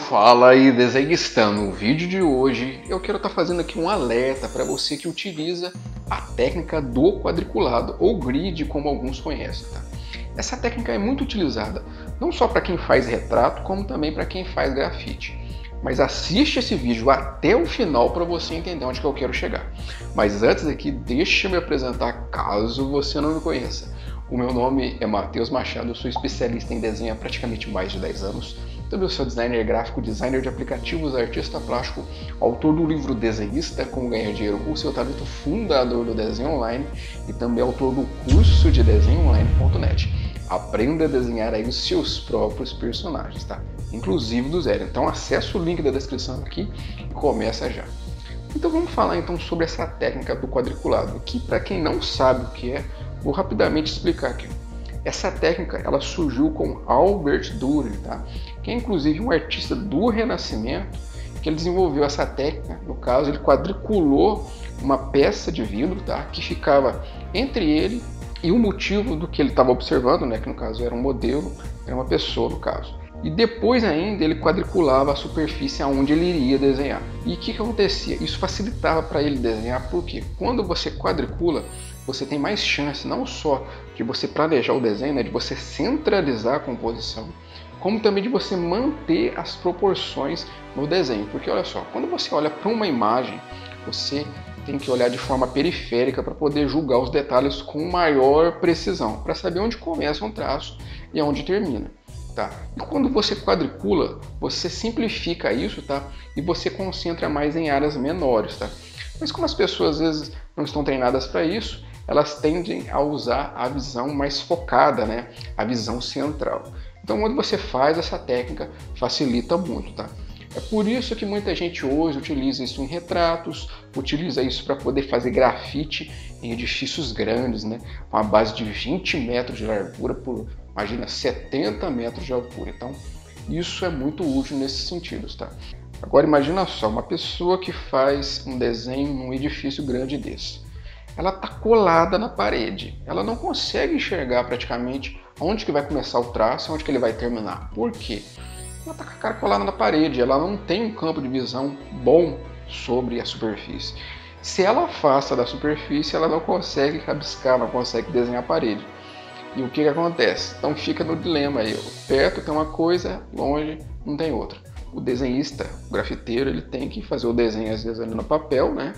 Fala aí, desenhista! No vídeo de hoje eu quero estar fazendo aqui um alerta para você que utiliza a técnica do quadriculado ou grid, como alguns conhecem. Tá? Essa técnica é muito utilizada não só para quem faz retrato, como também para quem faz grafite. Mas assiste esse vídeo até o final para você entender onde que eu quero chegar. Mas antes aqui, deixa eu me apresentar caso você não me conheça. O meu nome é Matheus Machado, eu sou especialista em desenho há praticamente mais de 10 anos. Também sou designer gráfico, designer de aplicativos, artista plástico, autor do livro Desenhista, Como Ganhar Dinheiro com Seu Talento, fundador do Desenho Online e também autor do curso de desenhoonline.net. Aprenda a desenhar aí os seus próprios personagens, tá? Inclusive do zero. Então acesse o link da descrição aqui e começa já. Então vamos falar então sobre essa técnica do quadriculado, que para quem não sabe o que é, vou rapidamente explicar aqui. Essa técnica ela surgiu com Albert Dürer, tá? Que é inclusive um artista do Renascimento, que ele desenvolveu essa técnica. No caso, ele quadriculou uma peça de vidro, tá? Que ficava entre ele e o motivo do que ele estava observando, né? Que no caso era um modelo, era uma pessoa no caso. E depois ainda ele quadriculava a superfície aonde ele iria desenhar. E o que acontecia? Isso facilitava para ele desenhar, porque quando você quadricula, você tem mais chance não só de você planejar o desenho, né, de você centralizar a composição, como também de você manter as proporções no desenho. Porque olha só, quando você olha para uma imagem, você tem que olhar de forma periférica para poder julgar os detalhes com maior precisão, para saber onde começa um traço e onde termina. Tá? E quando você quadricula, você simplifica isso, tá? E você concentra mais em áreas menores. Tá? Mas como as pessoas às vezes não estão treinadas para isso, elas tendem a usar a visão mais focada, né? A visão central. Então quando você faz essa técnica, facilita muito. Tá? É por isso que muita gente hoje utiliza isso em retratos, utiliza isso para poder fazer grafite em edifícios grandes, né? Com a base de 20 metros de largura por, imagina, 70 metros de altura. Então, isso é muito útil nesses sentidos, tá? Agora, imagina só, uma pessoa que faz um desenho num edifício grande desse. Ela está colada na parede. Ela não consegue enxergar praticamente onde que vai começar o traço e onde que ele vai terminar. Por quê? Ela está com a cara colada na parede. Ela não tem um campo de visão bom sobre a superfície. Se ela afasta da superfície, ela não consegue rabiscar, não consegue desenhar a parede. E o que acontece? Então fica no dilema aí. Perto tem uma coisa, longe não tem outra. O desenhista, o grafiteiro, ele tem que fazer o desenho às vezes ali no papel, né?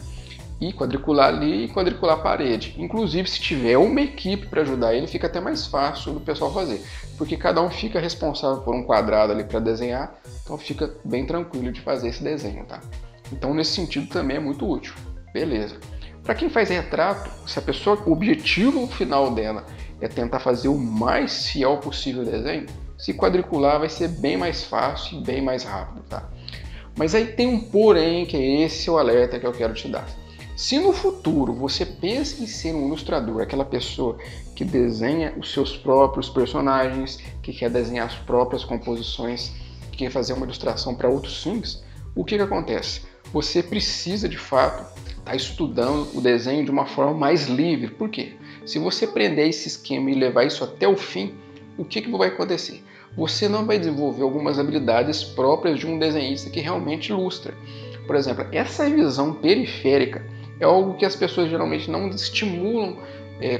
E quadricular ali e quadricular a parede. Inclusive, se tiver uma equipe para ajudar ele, fica até mais fácil do pessoal fazer. Porque cada um fica responsável por um quadrado ali para desenhar, então fica bem tranquilo de fazer esse desenho, tá? Então, nesse sentido também é muito útil. Beleza. Para quem faz retrato, se a pessoa, o objetivo final dela é tentar fazer o mais fiel possível o desenho, se quadricular vai ser bem mais fácil e bem mais rápido, tá? Mas aí tem um porém, que é esse o alerta que eu quero te dar. Se no futuro você pensa em ser um ilustrador, aquela pessoa que desenha os seus próprios personagens, que quer desenhar as próprias composições, que quer fazer uma ilustração para outros filmes, o que acontece? Você precisa de fato estar estudando o desenho de uma forma mais livre. Por quê? Se você prender esse esquema e levar isso até o fim, o que vai acontecer? Você não vai desenvolver algumas habilidades próprias de um desenhista que realmente ilustra. Por exemplo, essa visão periférica é algo que as pessoas geralmente não estimulam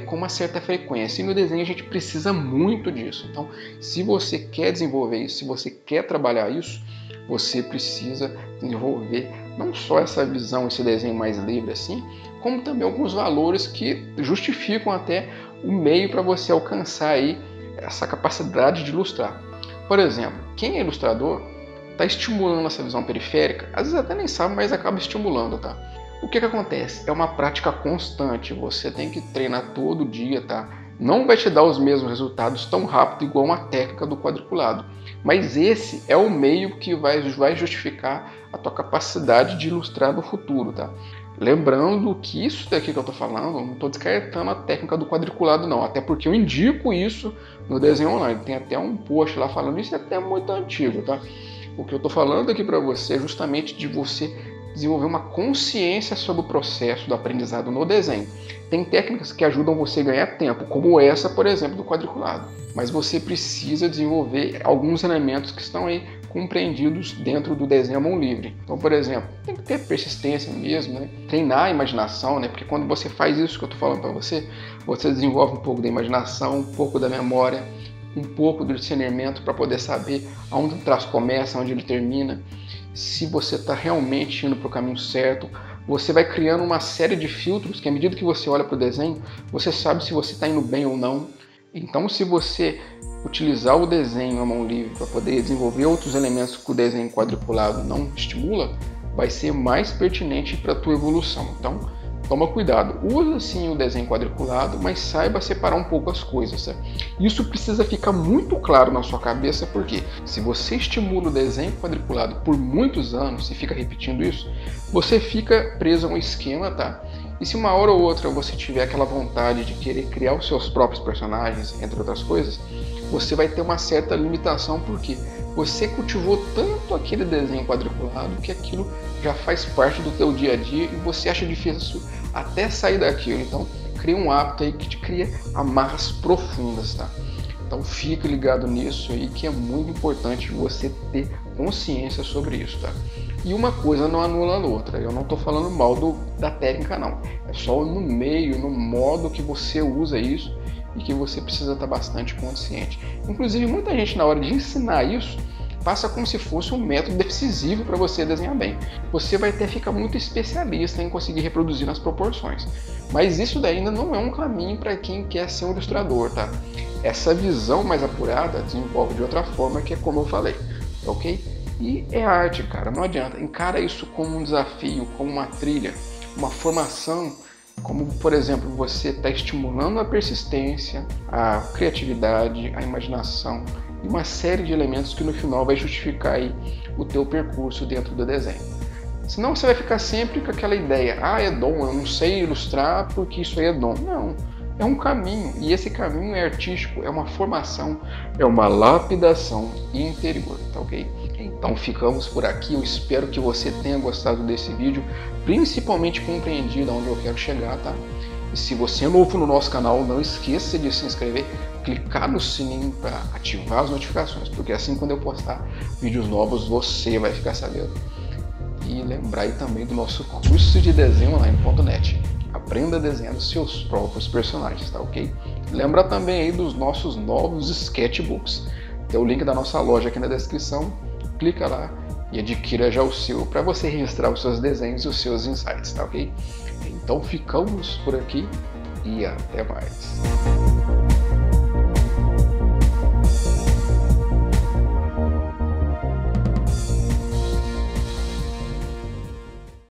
com uma certa frequência. E no desenho a gente precisa muito disso. Então, se você quer desenvolver isso, se você quer trabalhar isso, você precisa desenvolver não só essa visão, esse desenho mais livre assim, como também alguns valores que justificam até o meio para você alcançar aí essa capacidade de ilustrar. Por exemplo, quem é ilustrador está estimulando essa visão periférica, às vezes até nem sabe, mas acaba estimulando, tá? O que acontece? É uma prática constante, você tem que treinar todo dia, tá? Não vai te dar os mesmos resultados tão rápido igual uma técnica do quadriculado, mas esse é o meio que vai justificar a tua capacidade de ilustrar no futuro, tá? Lembrando que isso daqui que eu tô falando, não estou descartando a técnica do quadriculado não, até porque eu indico isso no desenho online, tem até um post lá falando isso, é até muito antigo, tá? O que eu tô falando aqui para você é justamente de você desenvolver uma consciência sobre o processo do aprendizado no desenho. Tem técnicas que ajudam você a ganhar tempo, como essa, por exemplo, do quadriculado. Mas você precisa desenvolver alguns elementos que estão aí compreendidos dentro do desenho à mão livre. Então, por exemplo, tem que ter persistência mesmo, né? Treinar a imaginação, né? Porque quando você faz isso que eu estou falando para você, você desenvolve um pouco da imaginação, um pouco da memória, um pouco do discernimento para poder saber aonde o traço começa, onde ele termina, se você está realmente indo para o caminho certo. Você vai criando uma série de filtros que, à medida que você olha para o desenho, você sabe se você está indo bem ou não. Então, se você utilizar o desenho à mão livre para poder desenvolver outros elementos que o desenho quadriculado não estimula, vai ser mais pertinente para a tua evolução. Então, toma cuidado, usa sim o desenho quadriculado, mas saiba separar um pouco as coisas. Tá? Isso precisa ficar muito claro na sua cabeça, porque se você estimula o desenho quadriculado por muitos anos e fica repetindo isso, você fica preso a um esquema, tá? E se uma hora ou outra você tiver aquela vontade de querer criar os seus próprios personagens, entre outras coisas, você vai ter uma certa limitação, porque você cultivou tanto aquele desenho quadriculado que aquilo já faz parte do teu dia a dia e você acha difícil até sair daquilo. Então, cria um hábito aí que te cria amarras profundas, tá? Então, fique ligado nisso aí, que é muito importante você ter consciência sobre isso, tá? E uma coisa não anula a outra. Eu não estou falando mal da técnica, não. É só no meio, no modo que você usa isso e que você precisa estar bastante consciente. Inclusive, muita gente, na hora de ensinar isso, passa como se fosse um método decisivo para você desenhar bem. Você vai até ficar muito especialista em conseguir reproduzir nas proporções. Mas isso daí ainda não é um caminho para quem quer ser um ilustrador, tá? Essa visão mais apurada desenvolve de outra forma, que é como eu falei, ok? E é arte, cara, não adianta. Encara isso como um desafio, como uma trilha, uma formação, como, por exemplo, você está estimulando a persistência, a criatividade, a imaginação e uma série de elementos que no final vai justificar aí o teu percurso dentro do desenho. Senão você vai ficar sempre com aquela ideia, é dom, eu não sei ilustrar porque isso aí é dom. Não, é um caminho, e esse caminho é artístico, é uma formação, é uma lapidação interior, tá ok? Então ficamos por aqui, eu espero que você tenha gostado desse vídeo, principalmente compreendido aonde eu quero chegar, tá? E se você é novo no nosso canal, não esqueça de se inscrever, clicar no sininho para ativar as notificações, porque assim quando eu postar vídeos novos, você vai ficar sabendo. E lembrar aí também do nosso curso de desenho online.net. Aprenda desenhando seus próprios personagens, tá ok? Lembra também aí dos nossos novos sketchbooks. Tem o link da nossa loja aqui na descrição. Clica lá e adquira já o seu para você registrar os seus desenhos e os seus insights, tá ok? Então ficamos por aqui e até mais.